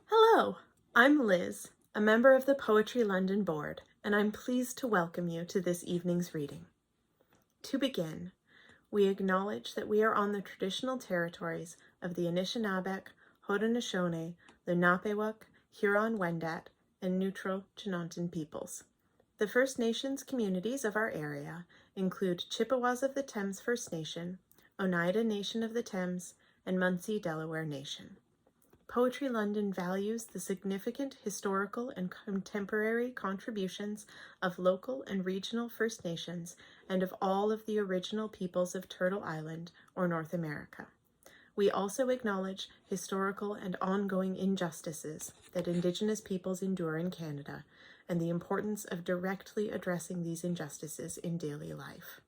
Hello, I'm Liz, a member of the Poetry London Board, and I'm pleased to welcome you to this evening's reading. To begin, we acknowledge that we are on the traditional territories of the Anishinaabe, Haudenosaunee, Lenape-Wuk, Huron-Wendat, and Neutral Chinantan peoples. The First Nations communities of our area include Chippewas of the Thames First Nation, Oneida Nation of the Thames, and Munsee Delaware Nation. Poetry London values the significant historical and contemporary contributions of local and regional First Nations and of all of the original peoples of Turtle Island or North America. We also acknowledge historical and ongoing injustices that Indigenous peoples endure in Canada and the importance of directly addressing these injustices in daily life.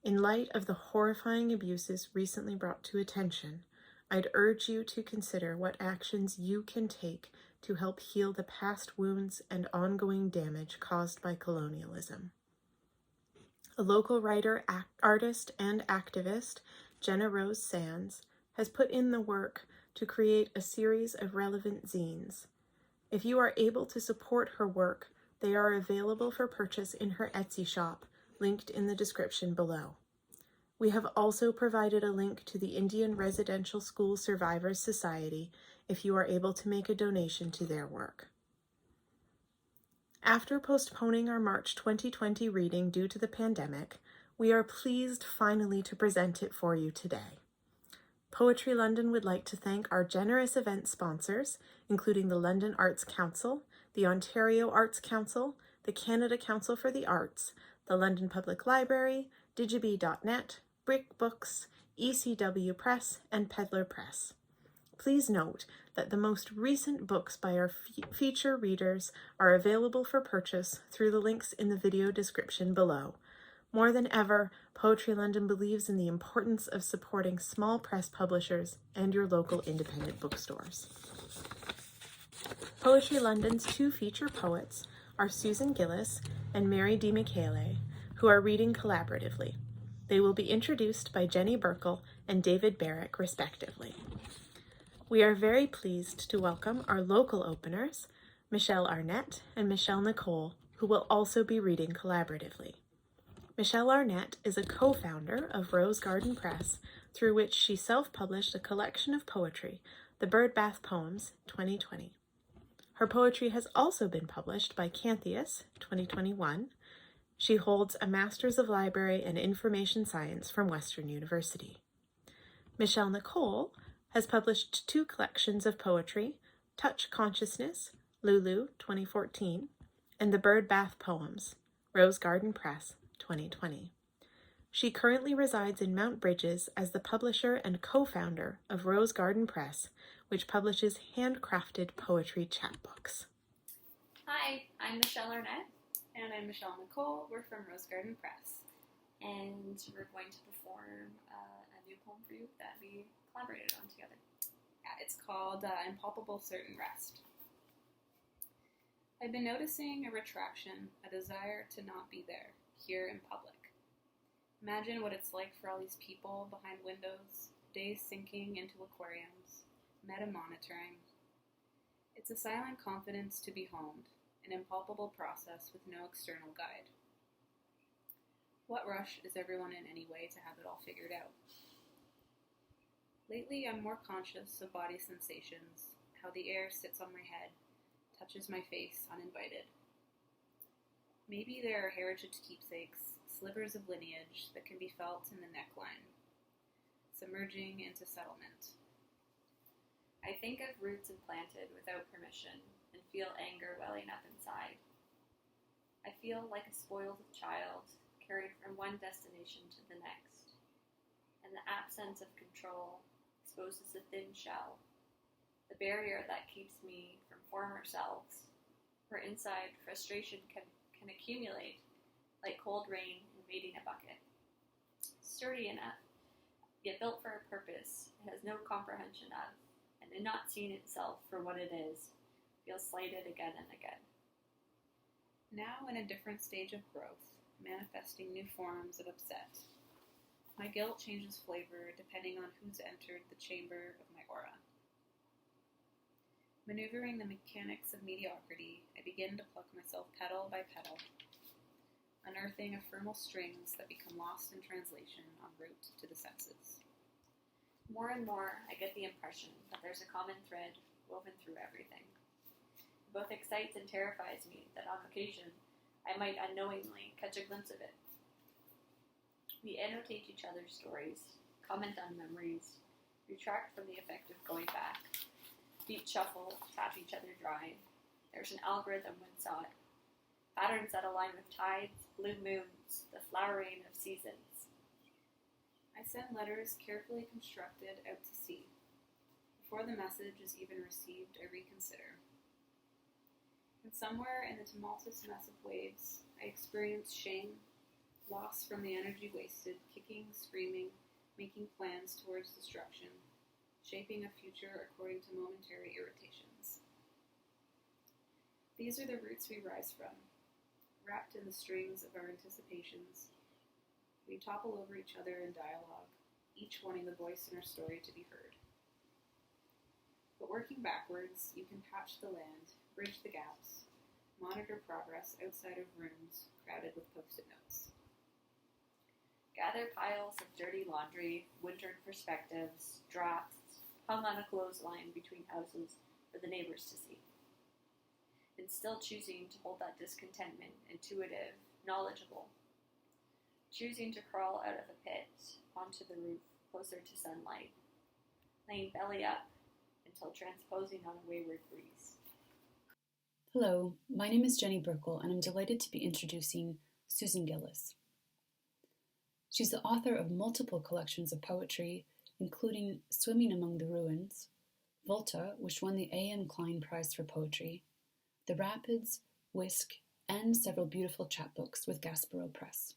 In light of the horrifying abuses recently brought to attention, I'd urge you to consider what actions you can take to help heal the past wounds and ongoing damage caused by colonialism. A local writer, artist, and activist, Jenna Rose Sands, has put in the work to create a series of relevant zines. If you are able to support her work, they are available for purchase in her Etsy shop, linked in the description below. We have also provided a link to the Indian Residential School Survivors Society if you are able to make a donation to their work. After postponing our March 2020 reading due to the pandemic, we are pleased finally to present it for you today. Poetry London would like to thank our generous event sponsors, including the London Arts Council, the Ontario Arts Council, the Canada Council for the Arts, the London Public Library, digibee.net, Brick Books, ECW Press, and Peddler Press. Please note that the most recent books by our feature readers are available for purchase through the links in the video description below. More than ever, Poetry London believes in the importance of supporting small press publishers and your local independent bookstores. Poetry London's two feature poets are Susan Gillis and Mary D. Michele, who are reading collaboratively. They will be introduced by Jenny Burkle and David Barrick, respectively. We are very pleased to welcome our local openers, Michele Arnett and Nicole, who will also be reading collaboratively. Michele Arnett is a co-founder of Rose Garden Press, through which she self-published a collection of poetry, the Birdbath Poems, 2020. Her poetry has also been published by Cantheus, 2021. She holds a Master's of Library and Information Science from Western University. Nicole has published two collections of poetry, Touch Consciousness, Lulu, 2014, and the Birdbath Poems, Rose Garden Press, 2020. She currently resides in Mount Bridges as the publisher and co-founder of Rose Garden Press, which publishes handcrafted poetry chapbooks. Hi, I'm Michele Arnett. And I'm Nicole. We're from Rose Garden Press. And we're going to perform a new poem for you that we collaborated on together. Yeah, it's called Impalpable Certain Rest. I've been noticing a retraction, a desire to not be there, here in public. Imagine what it's like for all these people behind windows, days sinking into aquariums, meta-monitoring. It's a silent confidence to be homed, an impalpable process with no external guide. What rush is everyone in anyway to have it all figured out? Lately, I'm more conscious of body sensations, how the air sits on my head, touches my face uninvited. Maybe there are heritage keepsakes, slivers of lineage that can be felt in the neckline, submerging into settlement. I think of roots implanted without permission and feel anger welling up inside. I feel like a spoiled child carried from one destination to the next, and the absence of control exposes a thin shell, the barrier that keeps me from former selves, where inside frustration can accumulate like cold rain invading a bucket. Sturdy enough, yet built for a purpose it has no comprehension of, and in not seeing itself for what it is, feels slighted again and again. Now in a different stage of growth, manifesting new forms of upset. My guilt changes flavor depending on who's entered the chamber of my aura. Maneuvering the mechanics of mediocrity, I begin to pluck myself petal by petal, unearthing ephemeral strings that become lost in translation en route to the senses. More and more, I get the impression that there's a common thread woven through everything. It both excites and terrifies me that on occasion, I might unknowingly catch a glimpse of it. We annotate each other's stories, comment on memories, retract from the effect of going back, feet shuffle, tap each other dry. There's an algorithm when sought. Patterns that align with tides, blue moons, the flowering of seasons. I send letters carefully constructed out to sea. Before the message is even received, I reconsider. And somewhere in the tumultuous mess of waves, I experience shame, loss from the energy wasted, kicking, screaming, making plans towards destruction, shaping a future according to momentary irritations. These are the roots we rise from, wrapped in the strings of our anticipations. We topple over each other in dialogue, each wanting the voice in our story to be heard. But working backwards, you can patch the land, bridge the gaps, monitor progress outside of rooms crowded with post-it notes. Gather piles of dirty laundry, wintered perspectives, drafts, hung on a clothesline between houses for the neighbors to see. And still choosing to hold that discontentment intuitive, knowledgeable. Choosing to crawl out of a pit, onto the roof, closer to sunlight. Laying belly up until transposing on a wayward breeze. Hello, my name is Jenny Burkle, and I'm delighted to be introducing Susan Gillis. She's the author of multiple collections of poetry, including Swimming Among the Ruins, Volta, which won the A.M. Klein Prize for Poetry, The Rapids, Whisk, and several beautiful chapbooks with Gaspereau Press.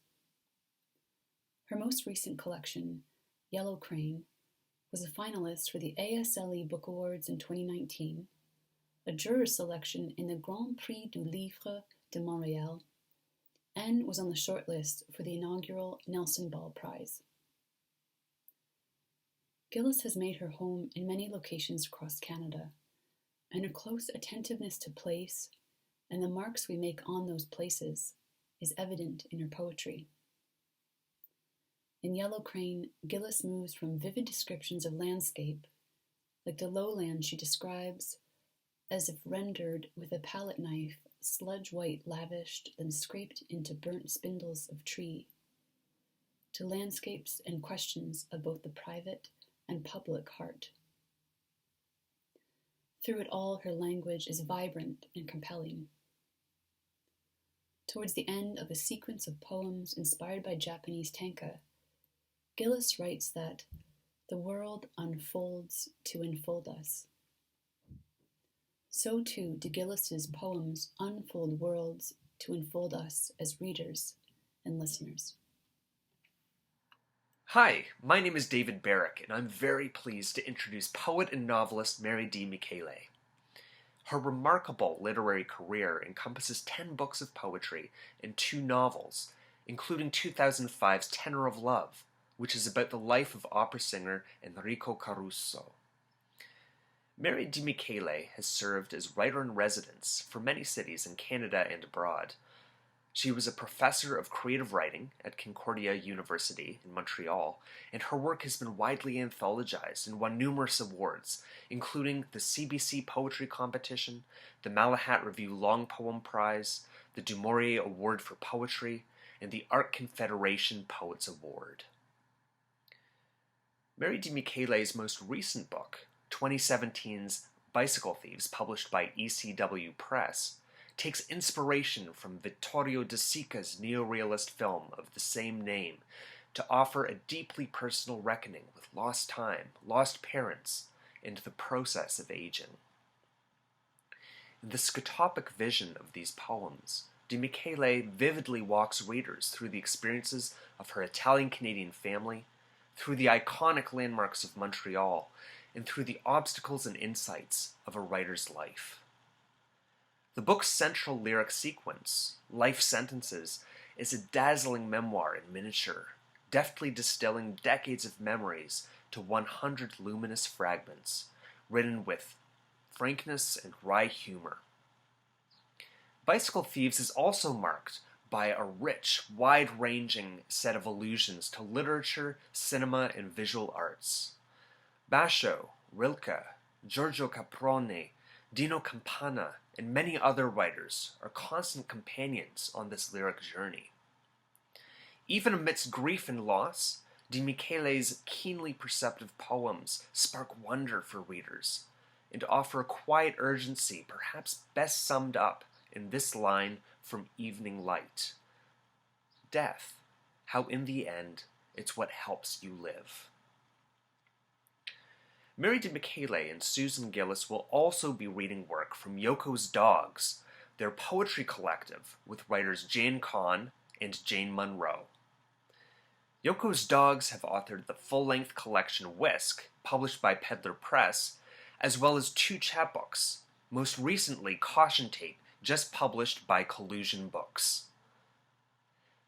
Her most recent collection, Yellow Crane, was a finalist for the ASLE Book Awards in 2019, a juror selection in the Grand Prix du Livre de Montreal, and was on the shortlist for the inaugural Nelson Ball Prize. Gillis has made her home in many locations across Canada, and her close attentiveness to place and the marks we make on those places is evident in her poetry. In Yellow Crane, Gillis moves from vivid descriptions of landscape, like the lowland she describes as if rendered with a palette knife, sludge white lavished, then scraped into burnt spindles of tree, to landscapes and questions of both the private and public heart. Through it all, her language is vibrant and compelling. Towards the end of a sequence of poems inspired by Japanese tanka, Gillis writes that the world unfolds to enfold us. So too do Gillis's poems unfold worlds to enfold us as readers and listeners. Hi, my name is David Barrick, and I'm very pleased to introduce poet and novelist Mary D. Michele. Her remarkable literary career encompasses 10 books of poetry and 2 novels, including 2005's Tenor of Love, which is about the life of opera singer Enrico Caruso. Mary D. Michele has served as writer-in-residence for many cities in Canada and abroad. She was a professor of creative writing at Concordia University in Montreal, and her work has been widely anthologized and won numerous awards, including the CBC Poetry Competition, the Malahat Review Long Poem Prize, the Du Maurier Award for Poetry, and the Art Confederation Poets Award. Mary D. Michele's most recent book, 2017's Bicycle Thieves, published by ECW Press, takes inspiration from Vittorio De Sica's neorealist film of the same name to offer a deeply personal reckoning with lost time, lost parents, and the process of aging. In the scotopic vision of these poems, De Michele vividly walks readers through the experiences of her Italian-Canadian family, through the iconic landmarks of Montreal, and through the obstacles and insights of a writer's life. The book's central lyric sequence, Life Sentences, is a dazzling memoir in miniature, deftly distilling decades of memories to 100 luminous fragments, written with frankness and wry humor. Bicycle Thieves is also marked by a rich, wide-ranging set of allusions to literature, cinema, and visual arts. Basho, Rilke, Giorgio Caproni, Dino Campana, and many other writers are constant companions on this lyric journey. Even amidst grief and loss, Di Michele's keenly perceptive poems spark wonder for readers, and offer a quiet urgency perhaps best summed up in this line from Evening Light. Death, how in the end, it's what helps you live. Mary Di Michele and Susan Gillis will also be reading work from Yoko's Dogs, their poetry collective with writers Jane Kahn and Jane Munro. Yoko's Dogs have authored the full-length collection Whisk, published by Peddler Press, as well as 2 chapbooks, most recently Caution Tape, just published by Collusion Books.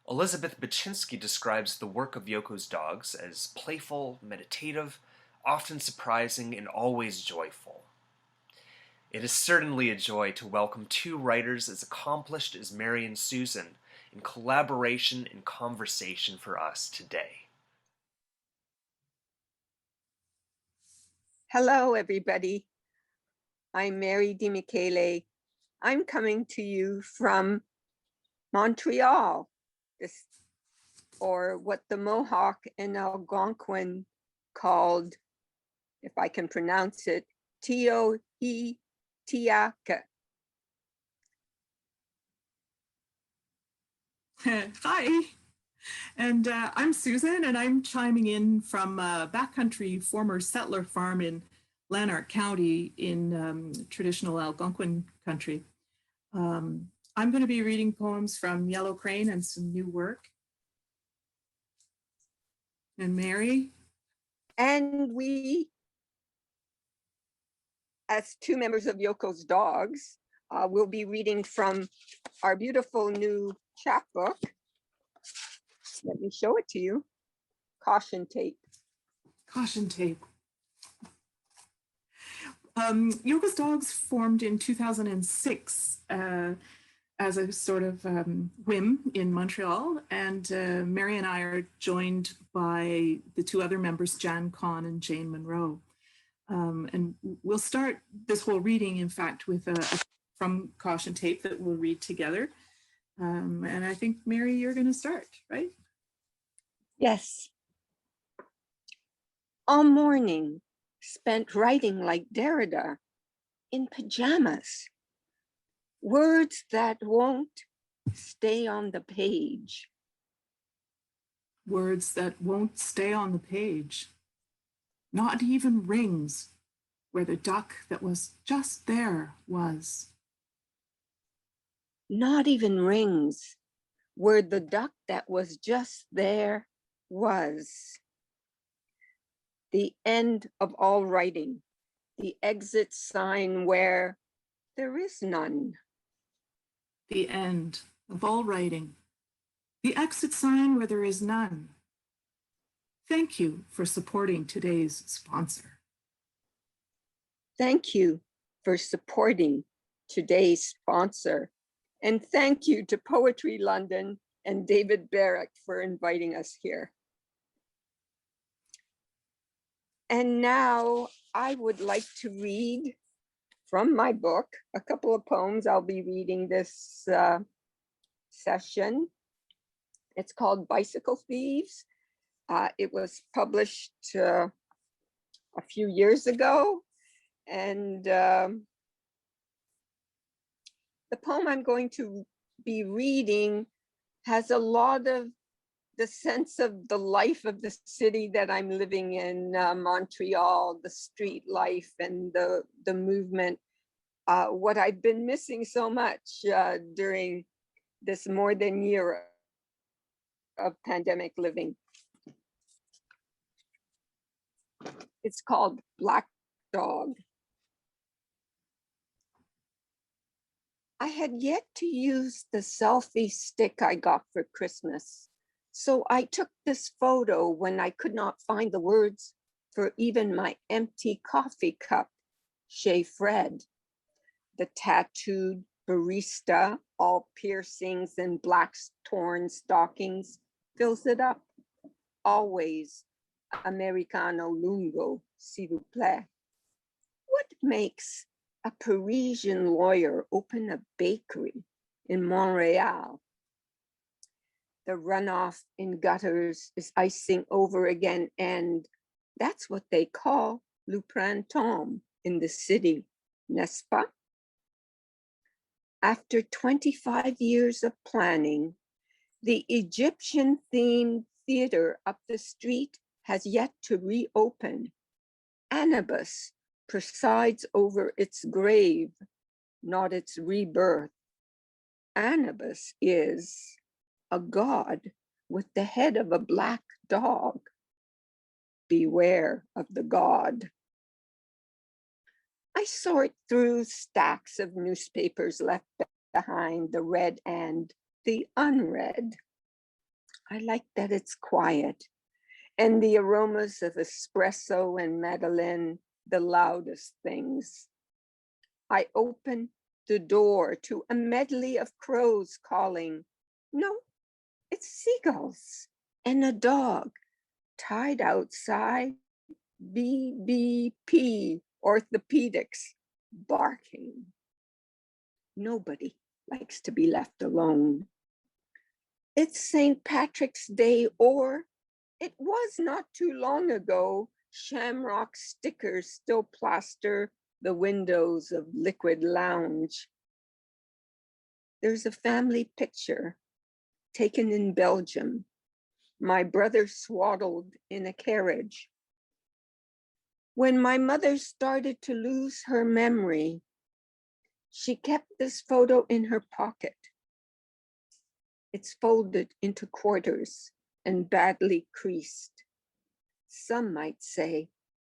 Elizabeth Baczynski describes the work of Yoko's Dogs as playful, meditative, often surprising, and always joyful. It is certainly a joy to welcome 2 writers as accomplished as Mary and Susan in collaboration and conversation for us today. Hello, everybody. I'm Mary Di Michele. I'm coming to you from Montreal, or what the Mohawk and Algonquin called, if I can pronounce it, Tiohtià:ke. Hi, and I'm Susan, and I'm chiming in from a backcountry former settler farm in Lanark County in traditional Algonquin country. I'm going to be reading poems from Yellow Crane and some new work. And Mary? And we, as 2 members of Yoko's Dogs, will be reading from our beautiful new chapbook. Let me show it to you. Caution Tape. Caution Tape. Yoko's Dogs formed in 2006 as a sort of whim in Montreal, and Mary and I are joined by the 2 other members, Jan Kahn and Jane Munro. And we'll start this whole reading, in fact, with from Caution Tape that we'll read together. And I think, Mary, you're going to start, right? Yes. All morning spent writing like Derrida in pajamas. Words that won't stay on the page. Words that won't stay on the page. Not even rings where the duck that was just there was. Not even rings where the duck that was just there was. The end of all writing, the exit sign where there is none. The end of all writing, the exit sign where there is none. Thank you for supporting today's sponsor. Thank you for supporting today's sponsor. And thank you to Poetry London and David Barrick for inviting us here. And now I would like to read from my book a couple of poems I'll be reading this session. It's called Bicycle Thieves. It was published a few years ago. And the poem I'm going to be reading has a lot of the sense of the life of the city that I'm living in, Montreal, the street life and the movement, what I've been missing so much during this more than year of pandemic living. It's called Black Dog. I had yet to use the selfie stick I got for Christmas, so I took this photo when I could not find the words for even my empty coffee cup Chez Fred, the tattooed barista, all piercings and black torn stockings, fills it up. Always Americano lungo, s'il vous plaît. What makes a Parisian lawyer open a bakery in Montreal? The runoff in gutters is icing over again, and that's what they call le printemps in the city, n'est-ce pas? After 25 years of planning, the Egyptian-themed theater up the street has yet to reopen. Anubis presides over its grave, not its rebirth. Anubis is a god with the head of a black dog. Beware of the god. I sort through stacks of newspapers left behind, the read and the unread. I like that it's quiet, and the aromas of espresso and Madeleine, the loudest things. I open the door to a medley of crows calling, no, it's seagulls and a dog tied outside, BBP, orthopedics, barking. Nobody likes to be left alone. It's St. Patrick's Day, or it was not too long ago. Shamrock stickers still plaster the windows of Liquid Lounge. There's a family picture taken in Belgium. My brother swaddled in a carriage. When my mother started to lose her memory, she kept this photo in her pocket. It's folded into quarters and badly creased. Some might say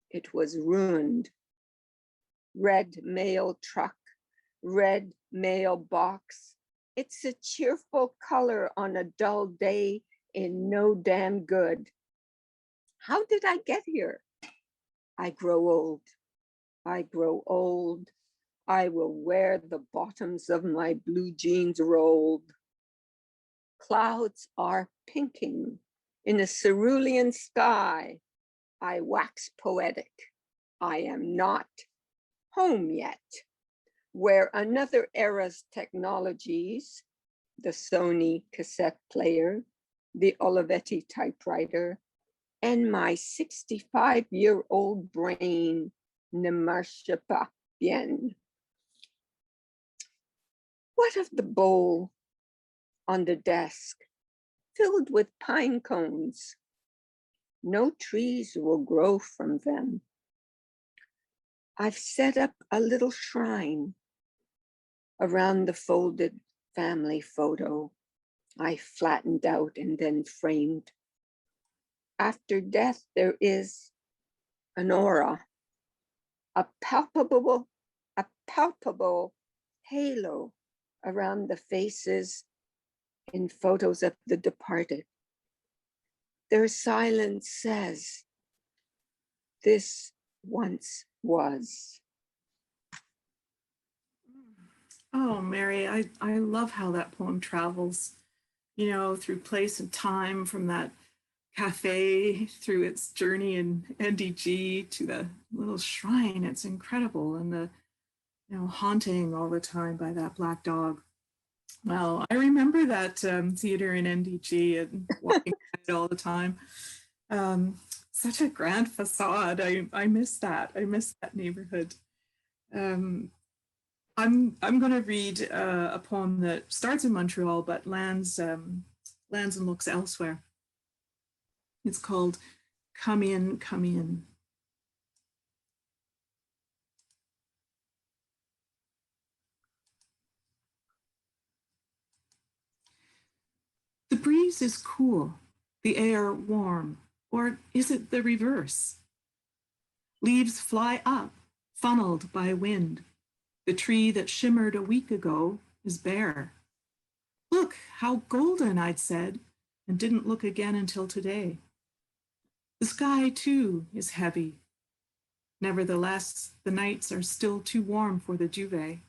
it was ruined. Red mail truck, red mail box. It's a cheerful color on a dull day in no damn good. How did I get here? I grow old. I grow old. I will wear the bottoms of my blue jeans rolled. Clouds are pinking in a cerulean sky. I wax poetic. I am not home yet, where another era's technologies, the Sony cassette player, the Olivetti typewriter, and my 65-year-old brain ne marche pas bien. What of the bowl on the desk, filled with pine cones? No trees will grow from them. I've set up a little shrine around the folded family photo I flattened out and then framed. After death, there is an aura, a palpable halo around the faces in photos of the departed. Their silence says, this once was. Oh, Mary, I love how that poem travels, you know, through place and time, from that cafe through its journey in NDG to the little shrine. It's incredible. And the, you know, haunting all the time by that black dog. Well, I remember that theater in NDG and walking it all the time. Such a grand facade. I miss that. I miss that neighborhood. I'm going to read a poem that starts in Montreal but lands and looks elsewhere. It's called Come In, Come In. The breeze is cool, the air warm, or is it the reverse? Leaves fly up, funneled by wind. The tree that shimmered a week ago is bare. Look, how golden, I'd said, and didn't look again until today. The sky, too, is heavy. Nevertheless, the nights are still too warm for the duvet,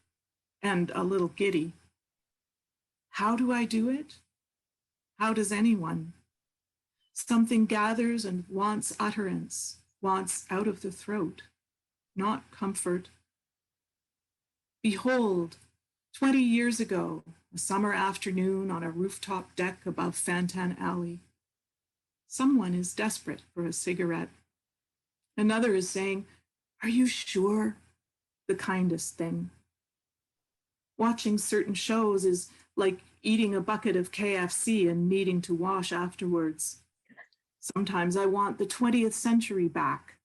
and a little giddy. How do I do it? How does anyone? Something gathers and wants utterance, wants out of the throat, not comfort. Behold, 20 years ago, a summer afternoon on a rooftop deck above Fantan Alley. Someone is desperate for a cigarette. Another is saying, "Are you sure?" The kindest thing. Watching certain shows is like eating a bucket of KFC and needing to wash afterwards. Sometimes I want the 20th century back,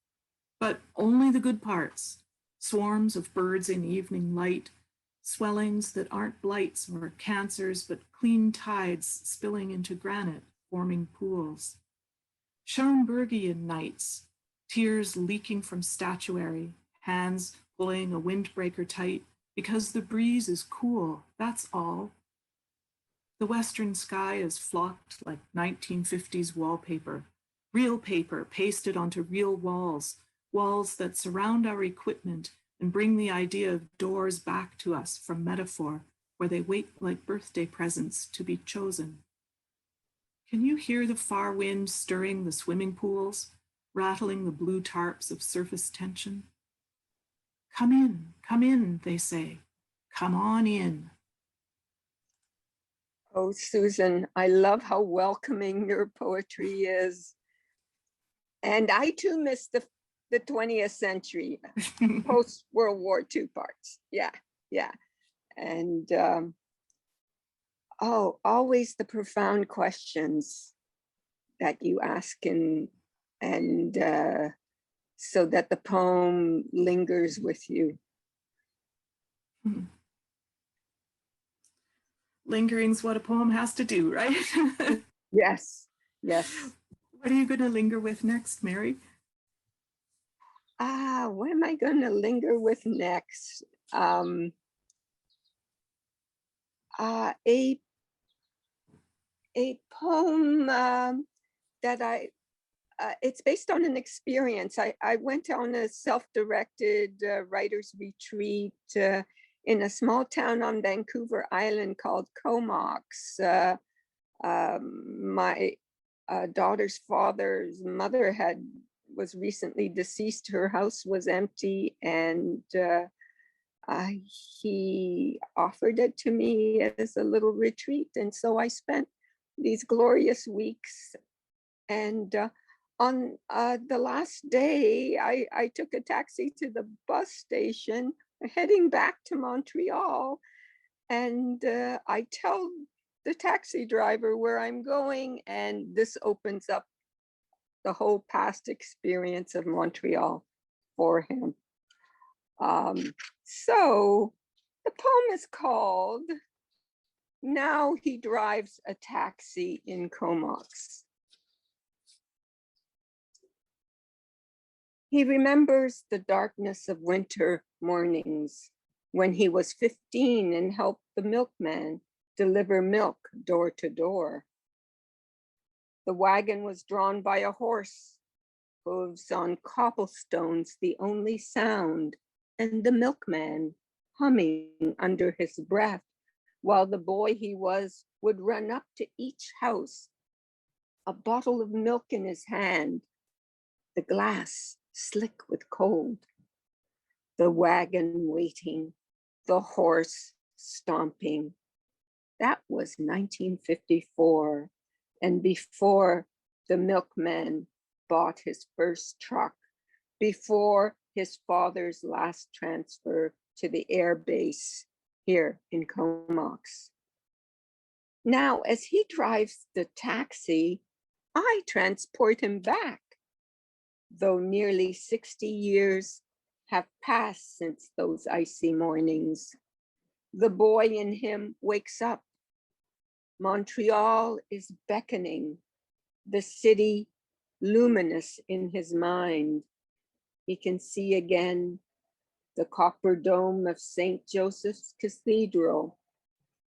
but only the good parts. Swarms of birds in evening light, swellings that aren't blights or cancers, but clean tides spilling into granite, forming pools. Schoenbergian nights, tears leaking from statuary, hands pulling a windbreaker tight because the breeze is cool, that's all. The western sky is flocked like 1950s wallpaper, real paper pasted onto real walls, walls that surround our equipment and bring the idea of doors back to us from metaphor, where they wait like birthday presents to be chosen. Can you hear the far wind stirring the swimming pools, rattling the blue tarps of surface tension? Come in, they say. Come on in. Oh, Susan, I love how welcoming your poetry is. And I too miss the 20th century, post-World War II parts. Yeah. And always the profound questions that you ask and so that the poem lingers with you. Lingering's what a poem has to do, right? Yes. What are you going to linger with next, Mary? What am I going to linger with next? A poem that it's based on an experience. I went on a self-directed writer's retreat in a small town on Vancouver Island called Comox. My daughter's father's mother was recently deceased. Her house was empty, and he offered it to me as a little retreat. And so I spent these glorious weeks. And on the last day, I took a taxi to the bus station heading back to Montreal. And I tell the taxi driver where I'm going, and this opens up the whole past experience of Montreal for him. So the poem is called Now He Drives a Taxi in Comox. He remembers the darkness of winter mornings when he was 15 and helped the milkman deliver milk door to door. The wagon was drawn by a horse, hooves on cobblestones the only sound, and the milkman humming under his breath, while the boy he was would run up to each house, a bottle of milk in his hand, the glass slick with cold, the wagon waiting, the horse stomping. That was 1954, and before the milkman bought his first truck, before his father's last transfer to the air base here in Comox. Now, as he drives the taxi, I transport him back, though nearly 60 years have passed since those icy mornings. The boy in him wakes up. Montreal is beckoning, the city luminous in his mind. He can see again the copper dome of St. Joseph's Cathedral,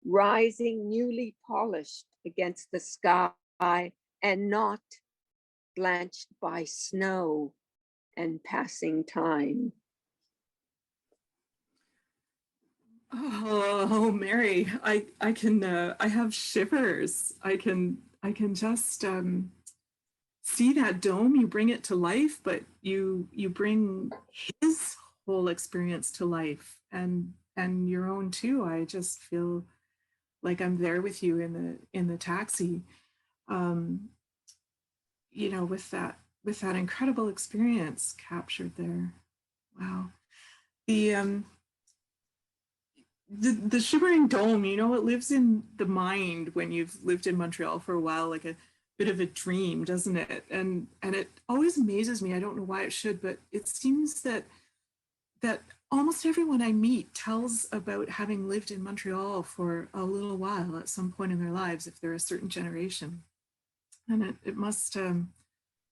rising newly polished against the sky and not blanched by snow, and passing time. Oh, Mary, I can I have shivers. I can just see that dome. You bring it to life, but you bring his whole experience to life, and your own too. I just feel like I'm there with you in the taxi. You know, with that incredible experience captured there. Wow. The shivering dome, you know, it lives in the mind when you've lived in Montreal for a while, like a bit of a dream, doesn't it? And it always amazes me. I don't know why it should, but it seems that almost everyone I meet tells about having lived in Montreal for a little while at some point in their lives, if they're a certain generation. And it must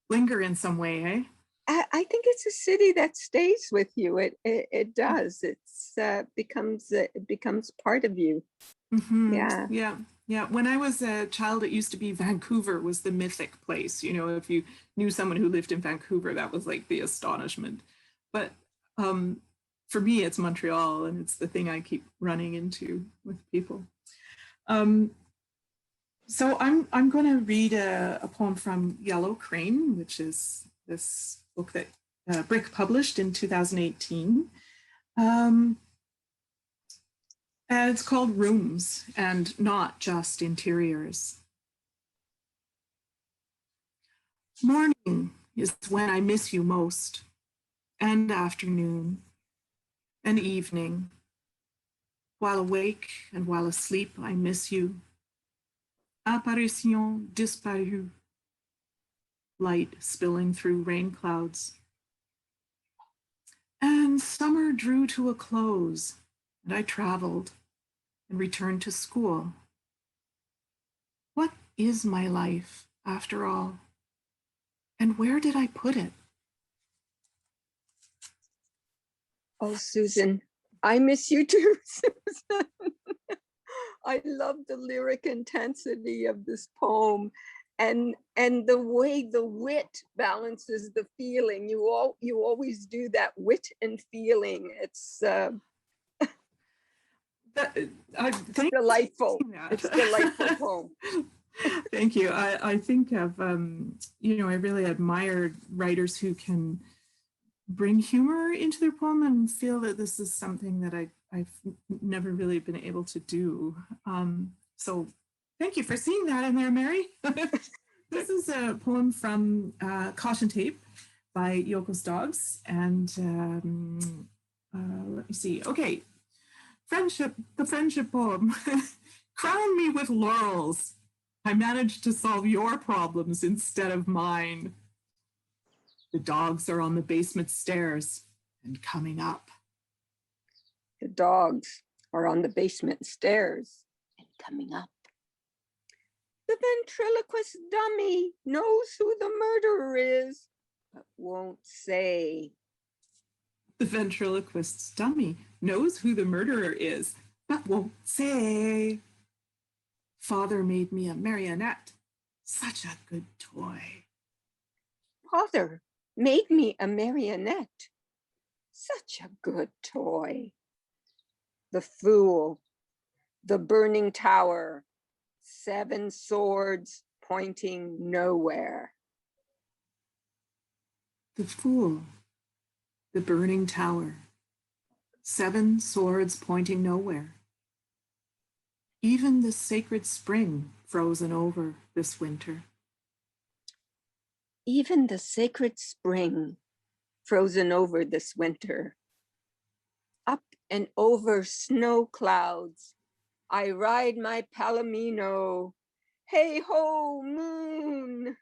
linger in some way, eh? I think it's a city that stays with you. It does. It's it becomes part of you. Mm-hmm. Yeah. Yeah. When I was a child, it used to be Vancouver was the mythic place. You know, if you knew someone who lived in Vancouver, that was like the astonishment. But for me, it's Montreal, and it's the thing I keep running into with people. So I'm going to read a poem from Yellow Crane, which is this book that Brick published in 2018. And it's called Rooms and Not Just Interiors. Morning is when I miss you most, and afternoon, and evening. While awake and while asleep, I miss you. Apparition disparue. Light spilling through rain clouds. And summer drew to a close, and I traveled and returned to school. What is my life, after all? And where did I put it? Oh, Susan, I miss you too, Susan. I love the lyric intensity of this poem, and the way the wit balances the feeling. You always do that, wit and feeling. It's delightful. It's a delightful poem. Thank you. I think of you know, I really admire writers who can bring humor into their poem and feel that this is something that I've never really been able to do. So thank you for seeing that in there, Mary. This is a poem from Caution Tape by Yoko's Dogs. And let me see. Okay. The friendship poem. Crown me with laurels. I managed to solve your problems instead of mine. The dogs are on the basement stairs and coming up. The dogs are on the basement stairs and coming up. The ventriloquist dummy knows who the murderer is, but won't say. The ventriloquist's dummy knows who the murderer is, but won't say. Father made me a marionette, such a good toy. Father made me a marionette, such a good toy. The fool, the burning tower, 7 swords pointing nowhere. The fool, the burning tower, 7 swords pointing nowhere. Even the sacred spring frozen over this winter. Even the sacred spring frozen over this winter. Up and over snow clouds, I ride my palomino. Hey ho, moon.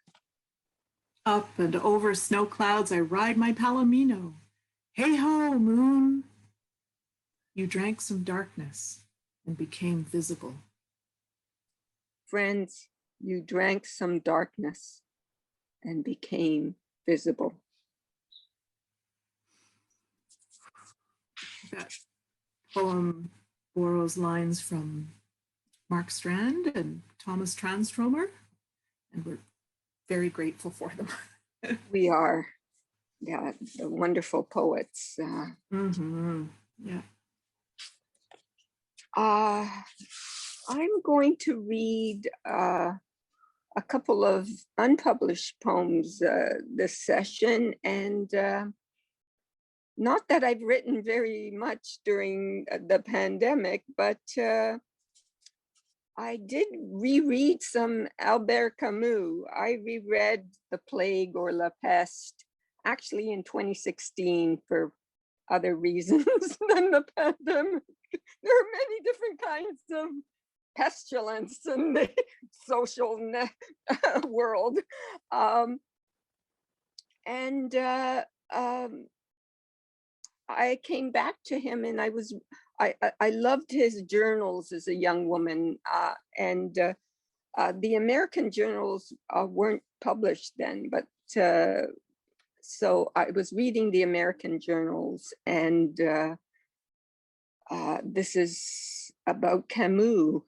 Up and over snow clouds, I ride my palomino. Hey ho, moon. You drank some darkness and became visible. Friends, you drank some darkness and became visible. That poem borrows lines from Mark Strand and Thomas Transtromer, and we're very grateful for them. We are. yeah, the wonderful poets. Yeah. I'm going to read a couple of unpublished poems this session, and not that I've written very much during the pandemic, but I did reread some Albert Camus. I reread The Plague or La Peste, actually in 2016 for other reasons than the pandemic. There are many different kinds of pestilence in the social world. I came back to him, and I loved his journals as a young woman, and the American journals weren't published then, but so I was reading the American journals, and this is about Camus.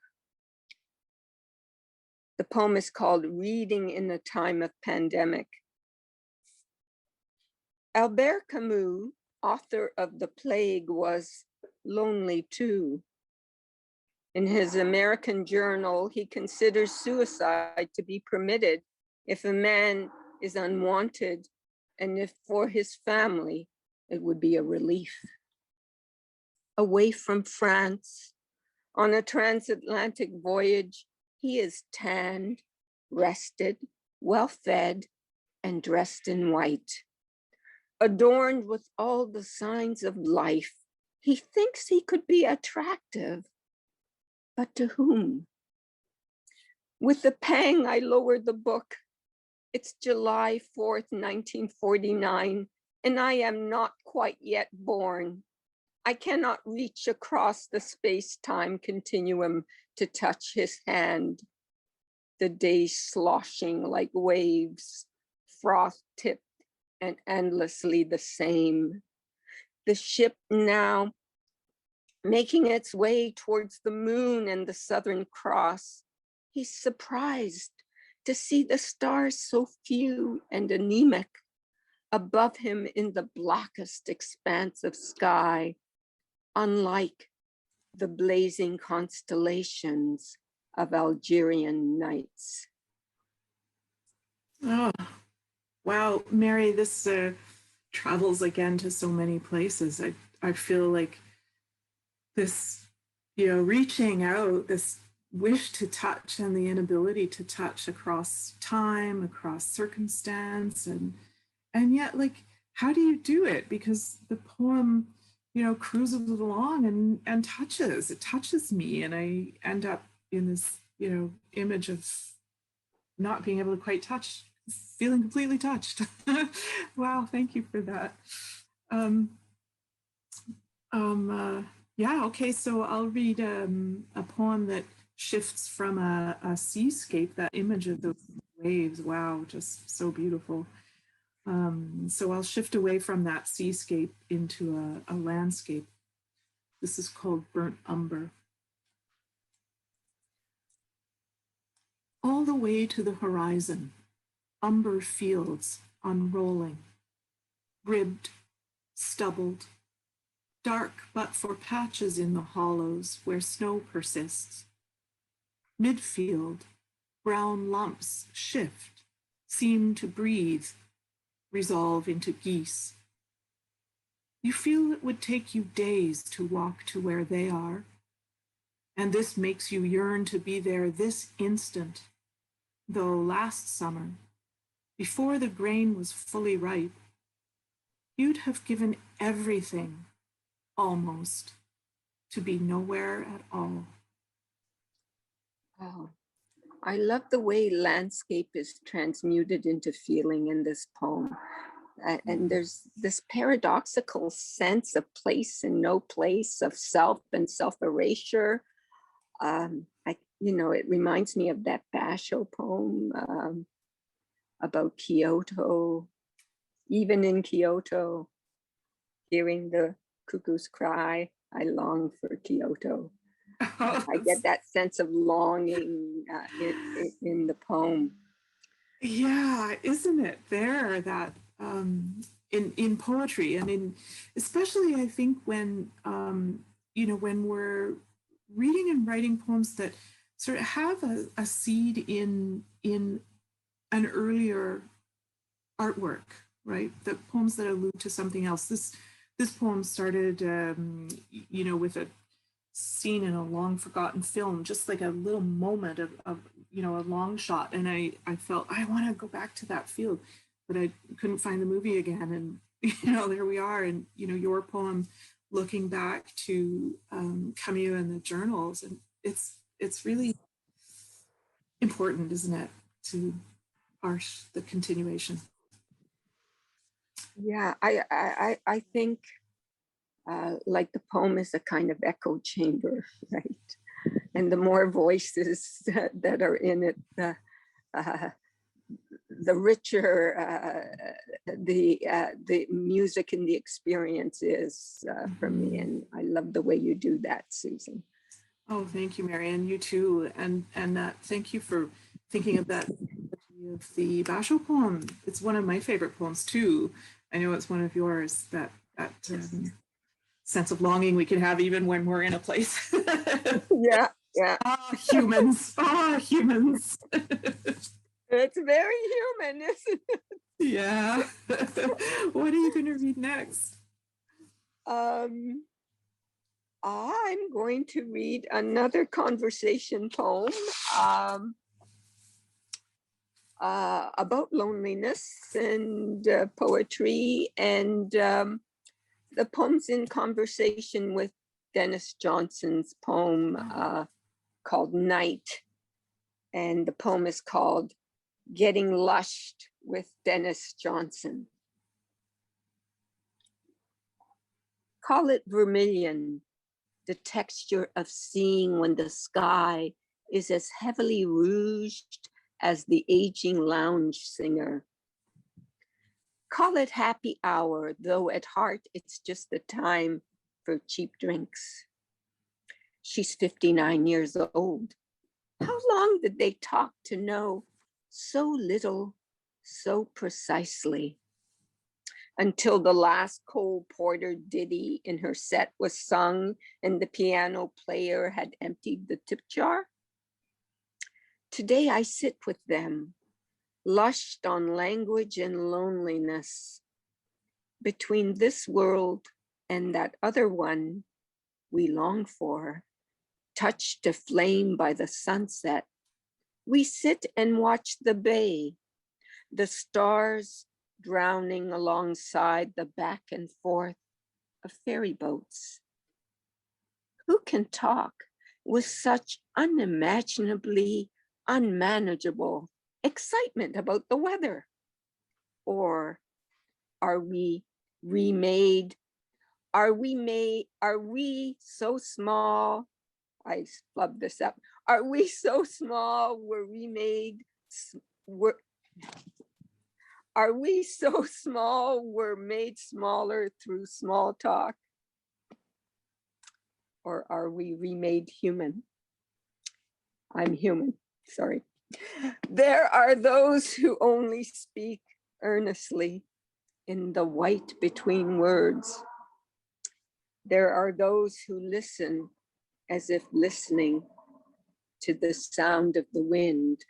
The poem is called Reading in a Time of Pandemic. Albert Camus, author of The Plague, was lonely too. In his American journal, he considers suicide to be permitted if a man is unwanted, and if for his family, it would be a relief. Away from France, on a transatlantic voyage, he is tanned, rested, well-fed, and dressed in white. Adorned with all the signs of life, he thinks he could be attractive, but to whom? With a pang, I lowered the book. It's July 4th, 1949, and I am not quite yet born. I cannot reach across the space-time continuum to touch his hand. The days sloshing like waves, froth-tipped and endlessly the same. The ship now making its way towards the moon and the Southern Cross. He's surprised to see the stars so few and anemic above him in the blackest expanse of sky, unlike the blazing constellations of Algerian nights. Oh, wow, Mary, this travels again to so many places. I feel like this, reaching out, this wish to touch and the inability to touch across time, across circumstance, and yet, like, how do you do it? Because the poem, cruises along and touches me, and I end up in this, image of not being able to quite touch, feeling completely touched. Wow, thank you for that. Yeah, okay, so I'll read a poem that shifts from a seascape, that image of the waves. Wow, just so beautiful. So I'll shift away from that seascape into a landscape. This is called Burnt Umber. All the way to the horizon, umber fields unrolling, ribbed, stubbled, dark but for patches in the hollows where snow persists. Midfield, brown lumps shift, seem to breathe, resolve into geese. You feel it would take you days to walk to where they are, and this makes you yearn to be there this instant, though last summer, before the grain was fully ripe, you'd have given everything, almost, to be nowhere at all. Oh, I love the way landscape is transmuted into feeling in this poem. And there's this paradoxical sense of place and no place, of self and self-erasure. It reminds me of that Basho poem about Kyoto. Even in Kyoto, hearing the cuckoo's cry, I long for Kyoto. I get that sense of longing in the poem. Yeah, isn't it there, that in poetry, and especially I think when when we're reading and writing poems that sort of have a seed in an earlier artwork, right? The poems that allude to something else. This poem started, with a scene in a long forgotten film, just like a little moment of a long shot. And I felt I want to go back to that field, but I couldn't find the movie again. And, there we are. And, your poem looking back to Camus and the journals. And it's really important, isn't it, to the continuation. Yeah, I think like the poem is a kind of echo chamber, right? And the more voices that are in it, the richer the music and the experience is for me. And I love the way you do that, Susan. Oh, thank you, Mary, and you too. And thank you for thinking of that, of the Basho poem. It's one of my favorite poems too. I know it's one of yours, that sense of longing we can have even when we're in a place. Yeah. Humans. Humans. It's very human, isn't it? Yeah. What are you going to read next? I'm going to read another conversation poem about loneliness and poetry, and the poem's in conversation with Dennis Johnson's poem called Night, and the poem is called Getting Lushed with Dennis Johnson. Call it vermilion, the texture of seeing when the sky is as heavily rouged as the aging lounge singer. Call it happy hour, though at heart it's just the time for cheap drinks. She's 59 years old. How long did they talk to know so little, so precisely? Until the last Cole Porter ditty in her set was sung and the piano player had emptied the tip jar? Today I sit with them, lushed on language and loneliness. Between this world and that other one we long for, touched to flame by the sunset, we sit and watch the bay, the stars drowning alongside the back and forth of ferry boats. Who can talk with such unimaginably unmanageable excitement about the weather? Or are we remade? Are we so small? I flubbed this up. Are we so small are we so small we're made smaller through small talk? Or are we remade human? I'm human, sorry. There are those who only speak earnestly in the white between words. There are those who listen as if listening to the sound of the wind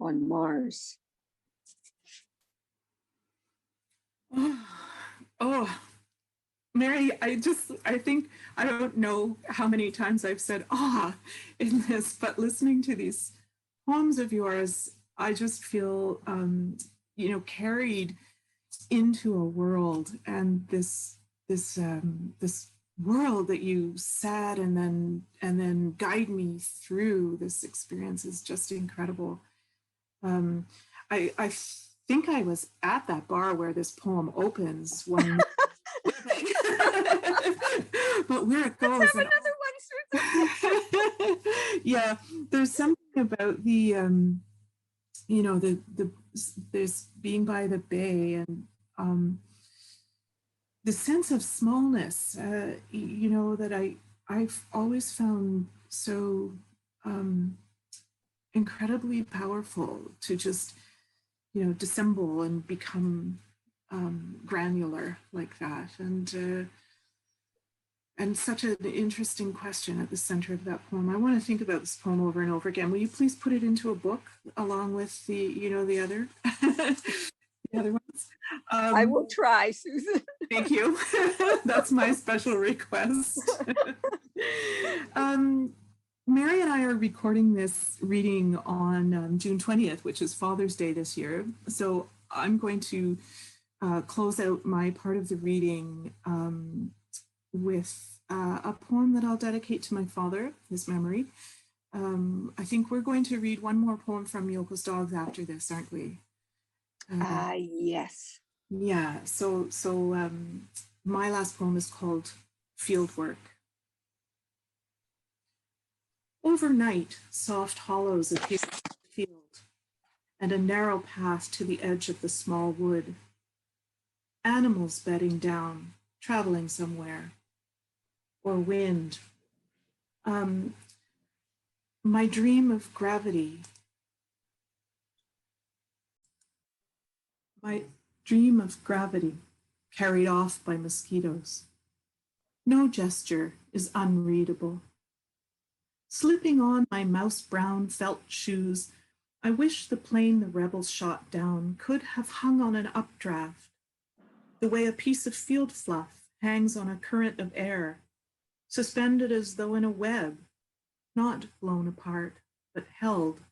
on Mars. Oh, Mary, I think, I don't know how many times I've said, in this, but listening to these poems of yours, I just feel, carried into a world, and this world that you said and then guide me through this experience is just incredible. I think I was at that bar where this poem opens one but where it goes. Let's have another one, Susan. Yeah, there's something about the there's being by the bay, and the sense of smallness, that I've always found so incredibly powerful to just, dissemble and become granular like that. And such an interesting question at the center of that poem. I want to think about this poem over and over again. Will you please put it into a book along with the, the other, the other ones? I will try, Susan. Thank you. That's my special request. Mary and I are recording this reading on June 20th, which is Father's Day this year. So I'm going to close out my part of the reading with a poem that I'll dedicate to my father, his memory. I think we're going to read one more poem from Yoko's Dogs after this, aren't we? Yes. Yeah, so my last poem is called Field Work. Overnight, soft hollows appear in the field, and a narrow path to the edge of the small wood. Animals bedding down, traveling somewhere, or wind. My dream of gravity. My dream of gravity carried off by mosquitoes. No gesture is unreadable. Slipping on my mouse-brown felt shoes, I wish the plane the rebels shot down could have hung on an updraft, the way a piece of field fluff hangs on a current of air, suspended as though in a web, not blown apart, but held.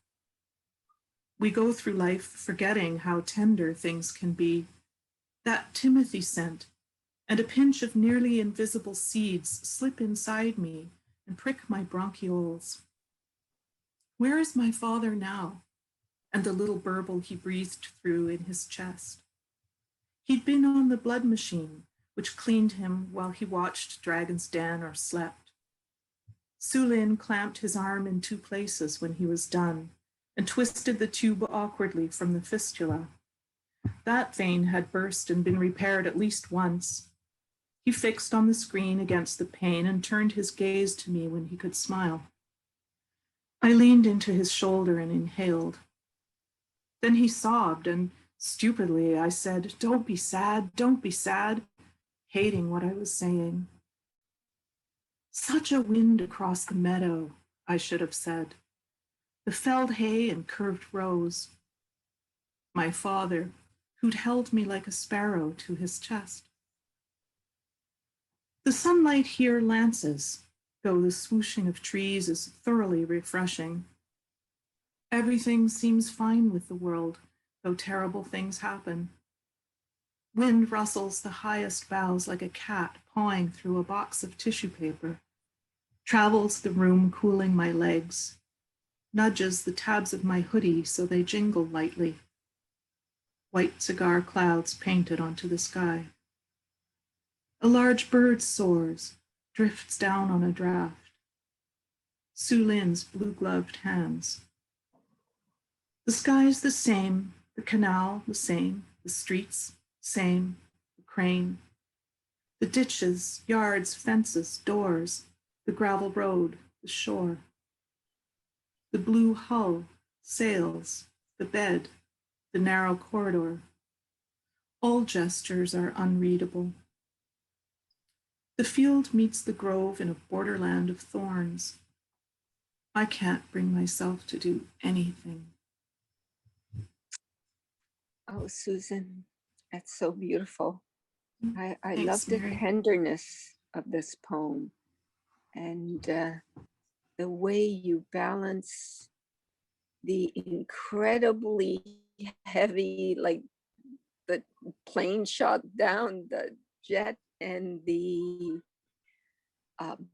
We go through life forgetting how tender things can be. That Timothy scent and a pinch of nearly invisible seeds slip inside me and prick my bronchioles. Where is my father now? And the little burble he breathed through in his chest. He'd been on the blood machine, which cleaned him while he watched Dragon's Den or slept. Sulin clamped his arm in 2 places when he was done and twisted the tube awkwardly from the fistula. That vein had burst and been repaired at least once. He fixed on the screen against the pane and turned his gaze to me when he could smile. I leaned into his shoulder and inhaled. Then he sobbed, and stupidly I said, "Don't be sad, don't be sad," hating what I was saying. Such a wind across the meadow, I should have said. The felled hay and curved rows. My father, who'd held me like a sparrow to his chest. The sunlight here lances, though the swooshing of trees is thoroughly refreshing. Everything seems fine with the world, though terrible things happen. Wind rustles the highest boughs like a cat pawing through a box of tissue paper, travels the room cooling my legs, nudges the tabs of my hoodie so they jingle lightly. White cigar clouds painted onto the sky. A large bird soars, drifts down on a draft. Sulin's blue-gloved hands. The sky's the same, the canal the same, the streets same, the crane. The ditches, yards, fences, doors, the gravel road, the shore. The blue hull, sails, the bed, the narrow corridor. All gestures are unreadable. The field meets the grove in a borderland of thorns. I can't bring myself to do anything. Oh, Susan, that's so beautiful. I Thanks, love the Mary. tenderness of this poem and the way you balance the incredibly heavy, like the plane shot down the jet and the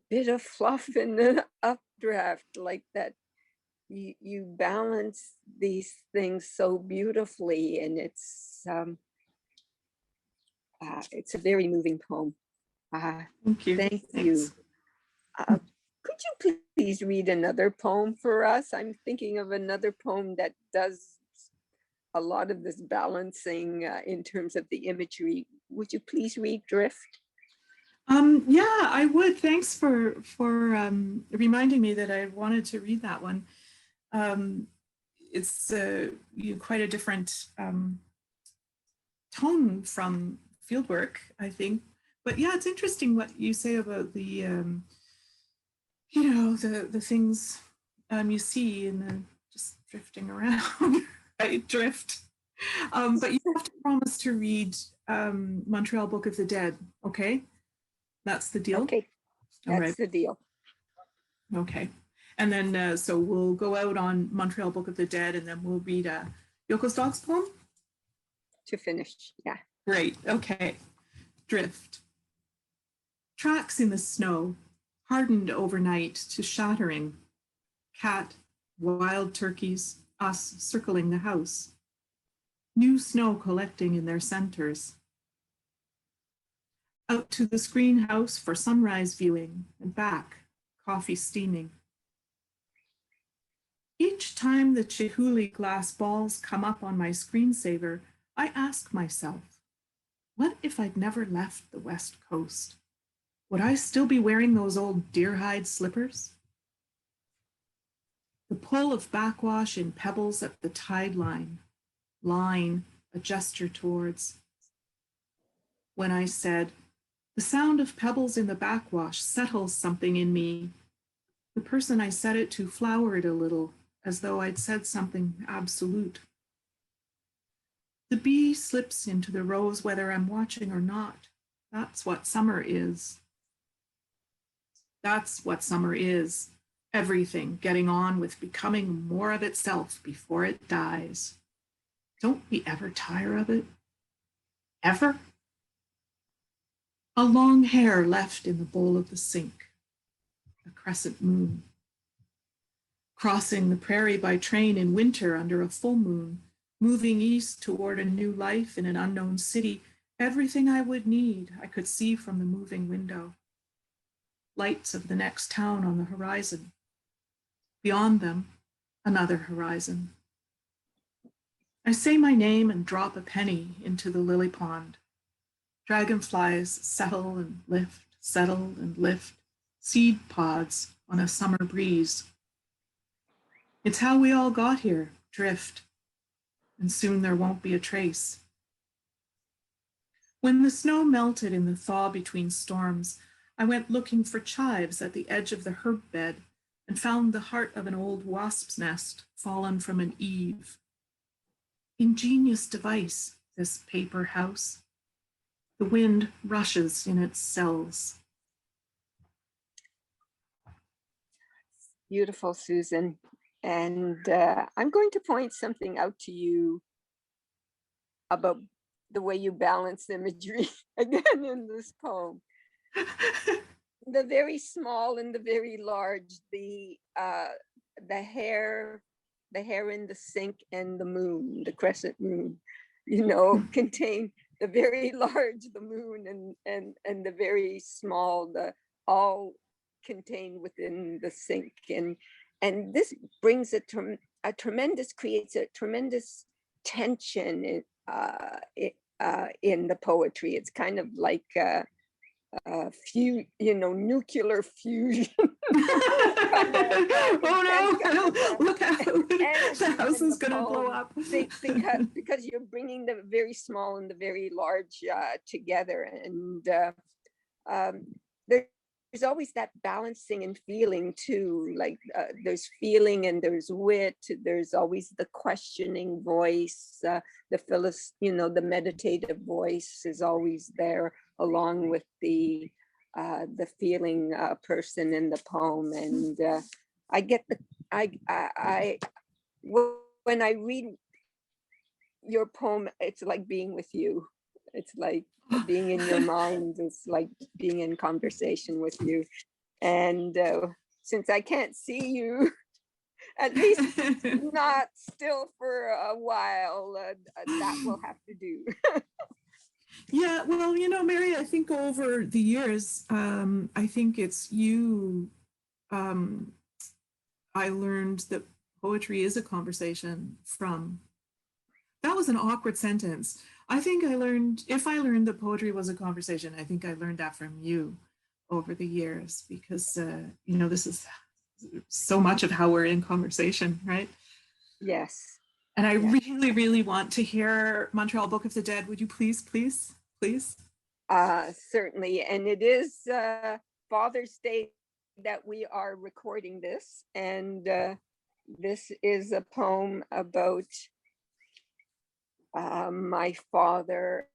bit of fluff in the updraft, like that. You balance these things so beautifully, and it's a very moving poem. Thank you. Thank Thanks. you. Could you please read another poem for us? I'm thinking of another poem that does a lot of this balancing in terms of the imagery. Would you please read Drift? Yeah, I would. Thanks for reminding me that I wanted to read that one. It's quite a different tone from fieldwork, I think. But yeah, it's interesting what you say about the, the things you see and then just drifting around, right? Drift. But you have to promise to read Montreal Book of the Dead, okay? That's the deal? Okay, All that's right. the deal. Okay. And then, so we'll go out on Montreal Book of the Dead and then we'll read Yoko's Dog's poem? To finish, yeah. Great, okay. Drift. Tracks in the snow, hardened overnight to shattering. Cat, wild turkeys, us circling the house. New snow collecting in their centers. Out to the screen house for sunrise viewing and back, coffee steaming. Each time the Chihuly glass balls come up on my screensaver, I ask myself, what if I'd never left the West Coast? Would I still be wearing those old deer hide slippers? The pull of backwash in pebbles at the tide line, a gesture towards. When I said, the sound of pebbles in the backwash settles something in me, the person I said it to flowered a little, as though I'd said something absolute. The bee slips into the rose whether I'm watching or not. That's what summer is. That's what summer is. Everything getting on with becoming more of itself before it dies. Don't we ever tire of it? Ever? A long hair left in the bowl of the sink. A crescent moon. Crossing the prairie by train in winter under a full moon, moving east toward a new life in an unknown city, everything I would need I could see from the moving window. Lights of the next town on the horizon. Beyond them, another horizon. I say my name and drop a penny into the lily pond. Dragonflies settle and lift, settle and lift, seed pods on a summer breeze. It's how we all got here, drift, and soon there won't be a trace. When the snow melted in the thaw between storms, I went looking for chives at the edge of the herb bed and found the heart of an old wasp's nest fallen from an eave. Ingenious device, this paper house. The wind rushes in its cells. Beautiful, Susan. And I'm going to point something out to you about the way you balance imagery again in this poem. The very small and the very large, the hair in the sink and the moon, the crescent moon, contain the very large, the moon, and the very small, the all contained within the sink. And this brings creates a tremendous tension in the poetry. It's kind of like nuclear fusion. Oh no! Look out! The house is going to blow up. Because you're bringing the very small and the very large together, and there's always that balancing and feeling too. Like there's feeling and there's wit. There's always the questioning voice, the meditative voice is always there, along with the feeling person in the poem. And when I read your poem, it's like being with you. It's like being in your mind. It's like being in conversation with you. And since I can't see you, at least not still for a while, that will have to do. Yeah, well, Mary, I think over the years, I think it's you. I learned that poetry is a conversation from. That was an awkward sentence. I think if I learned that poetry was a conversation, I think I learned that from you over the years, because, this is so much of how we're in conversation, right? Yes. And I Yeah. really, really want to hear Montreal Book of the Dead. Would you please, please, please? Certainly. And it is Father's Day that we are recording this. And this is a poem about my father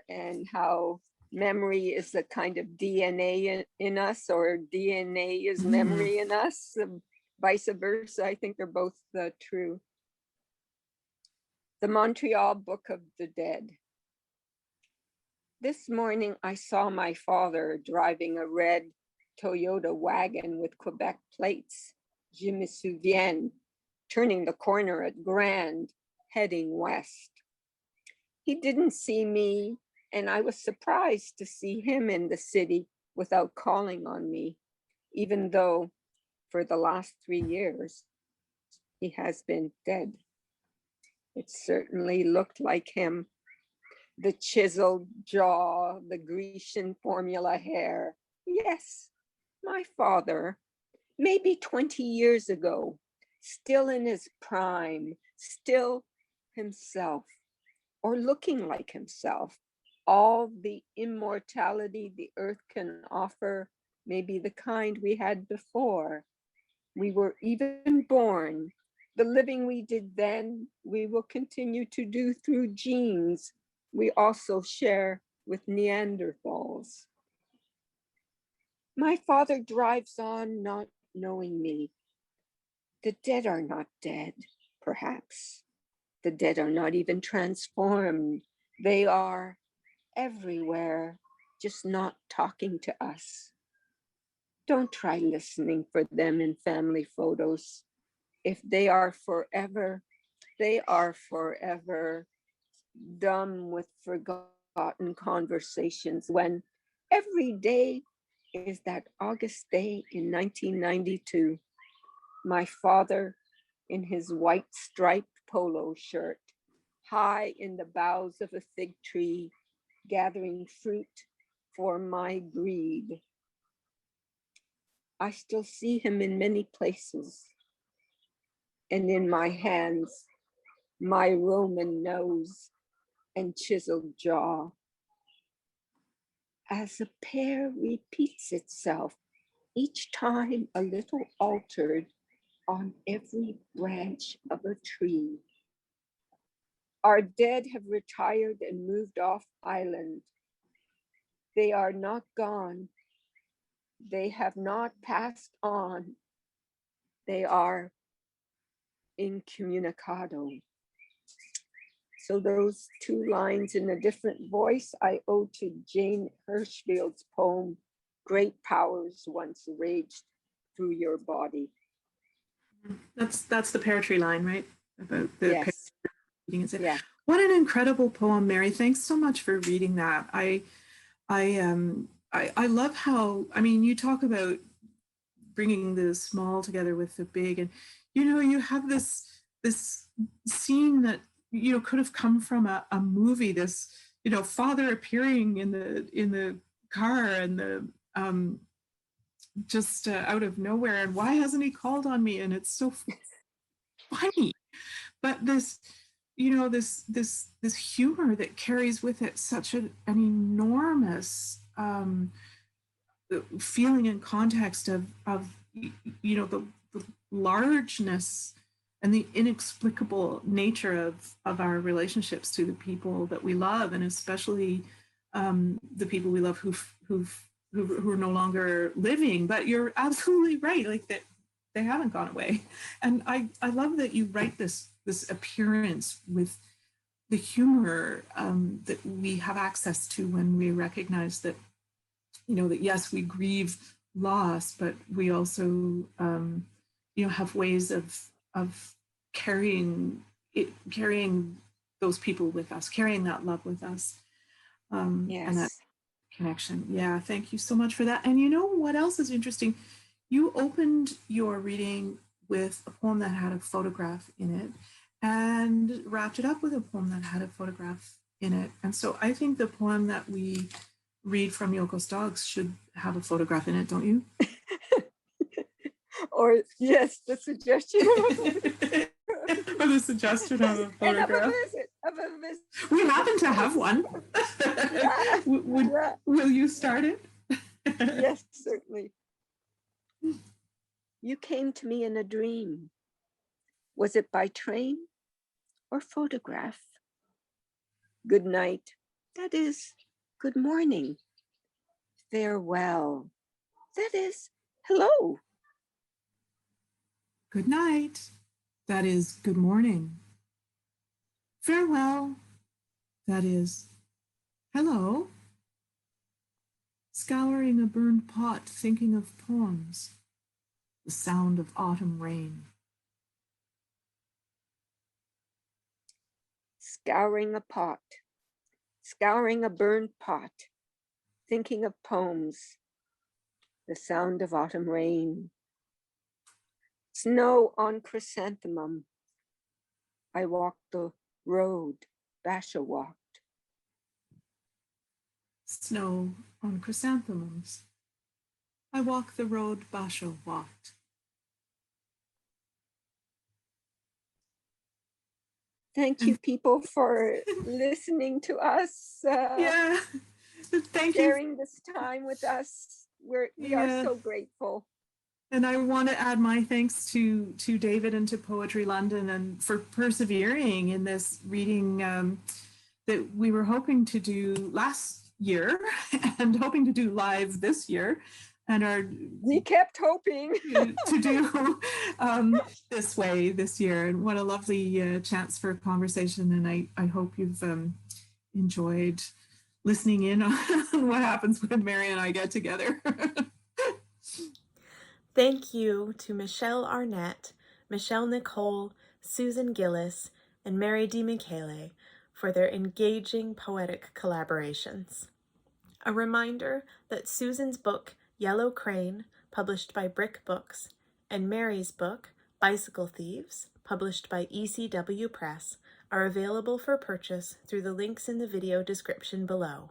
and how memory is a kind of DNA in us, or DNA is memory in us, vice versa. I think they're both true. The Montreal Book of the Dead. This morning, I saw my father driving a red Toyota wagon with Quebec plates, Je me souviens, turning the corner at Grand, heading west. He didn't see me, and I was surprised to see him in the city without calling on me, even though for the last 3 years, he has been dead. It certainly looked like him. The chiseled jaw, the Grecian formula hair. Yes, my father, maybe 20 years ago, still in his prime, still himself, or looking like himself. All the immortality the earth can offer, maybe the kind we had before. We were even born. The living we did then, we will continue to do through genes we also share with Neanderthals. My father drives on, not knowing me. The dead are not dead, perhaps. The dead are not even transformed. They are everywhere, just not talking to us. Don't try listening for them in family photos. If they are forever dumb with forgotten conversations, when every day is that August day in 1992. My father in his white striped polo shirt, high in the boughs of a fig tree, gathering fruit for my greed. I still see him in many places, and in my hands, my Roman nose and chiseled jaw. As a pear repeats itself, each time a little altered on every branch of a tree. Our dead have retired and moved off island. They are not gone. They have not passed on. They are incommunicado. So those 2 lines in a different voice I owe to Jane Hirschfield's poem, Great Powers Once Raged Through Your Body. That's the pear tree line, right? About the pear Yes. eating it. Yeah. What an incredible poem, Mary. Thanks so much for reading that. I love how, I mean, you talk about bringing the small together with the big, and you have this scene that could have come from a movie. This father appearing in the car, and the just out of nowhere, and why hasn't he called on me? And it's so funny, but this this humor that carries with it such an enormous feeling and context of the largeness and the inexplicable nature of our relationships to the people that we love, and especially the people we love who are no longer living. But you're absolutely right, like that they haven't gone away. And I love that you write this appearance with the humor that we have access to when we recognize that that yes, we grieve loss, but we also have ways of carrying those people with us, carrying that love with us, Yes. and that connection. Yeah, thank you so much for that. And what else is interesting? You opened your reading with a poem that had a photograph in it, and wrapped it up with a poem that had a photograph in it. And so I think the poem that we read from Yoko's Dogs should have a photograph in it, don't you? Or yes, the suggestion or the suggestion of a And photograph. of a visit. We happen to have one. Yeah, yeah. Will you start it? Yes, certainly. You came to me in a dream. Was it by train or photograph? Good night, that is, good morning. Farewell, that is, hello. Good night, that is, good morning. Farewell, that is, hello. Scouring a burned pot, thinking of poems. The sound of autumn rain. Scouring a pot, scouring a burned pot, thinking of poems. The sound of autumn rain. Snow on chrysanthemum. I walked the road Basha walked. Snow on chrysanthemums. I walk the road Basha walked. Thank you, people, for listening to us. Yeah, thank you. Sharing this time with us. We are so grateful. And I want to add my thanks to David and to Poetry London and for persevering in this reading that we were hoping to do last year and hoping to do live this year. And we kept hoping to do this way this year. And what a lovely chance for a conversation. And I hope you've enjoyed listening in on what happens when Mary and I get together. Thank you to Michele Arnett, Nicole, Susan Gillis, and Mary D. Michele for their engaging poetic collaborations. A reminder that Susan's book, Yellow Crane, published by Brick Books, and Mary's book, Bicycle Thieves, published by ECW Press, are available for purchase through the links in the video description below.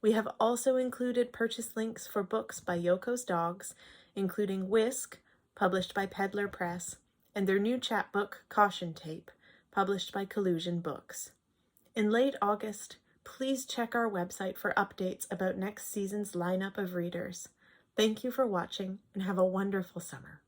We have also included purchase links for books by Yoko's Dogs, including Whisk, published by Peddler Press, and their new chapbook, Caution Tape, published by Collusion Books. In late August, please check our website for updates about next season's lineup of readers. Thank you for watching and have a wonderful summer.